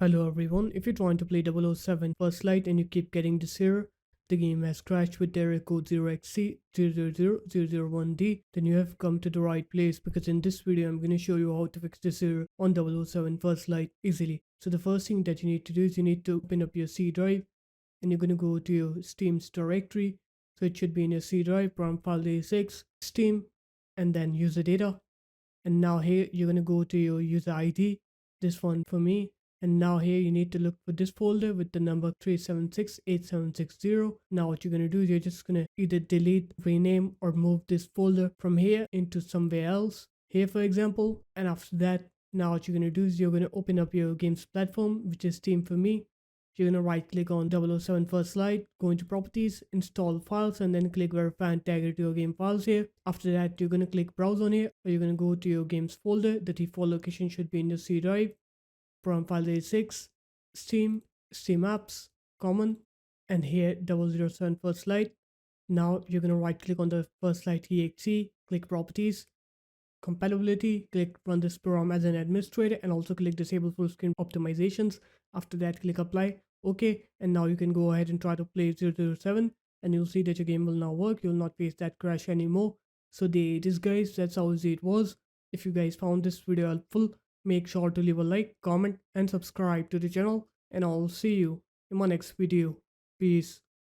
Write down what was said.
Hello everyone, if you're trying to play 007 First Light and you keep getting this error, the game has crashed with the error code 0xc000001d, then you have come to the right place because in this video I'm going to show you how to fix this error on 007 First Light easily. So the first thing that you need to do is you need to open up your C drive and you're going to go to your Steam's directory. So it should be in your C drive, prompt file a6, Steam, and then user data. And now here you're going to go to your user ID, this one for me. And now here you need to look for this folder with the number 3768760. Now what you're going to do is you're just going to either delete, rename, or move this folder from here into somewhere else, here for example. And after that, now what you're going to do is you're going to open up your games platform, which is Steam for me. You're going to right click on 007 First Light, go into properties, install files, and then click verify and tag it to your game files here. After that, you're going to click browse on here, or you're going to go to your games folder. The default location should be in the C drive, from file a6, Steam, Steam apps, common, and here 007 First Light. Now you're going to right click on the First Light exe, click properties, compatibility, click run this program as an administrator, and also click disable full screen optimizations. After that, click apply. Okay, and now you can go ahead and try to play 007 and you'll see that your game will now work. You'll not face that crash anymore. So there it is guys, that's how easy it was. If you guys found this video helpful, make sure to leave a like, comment, and subscribe to the channel, and I'll see you in my next video. Peace.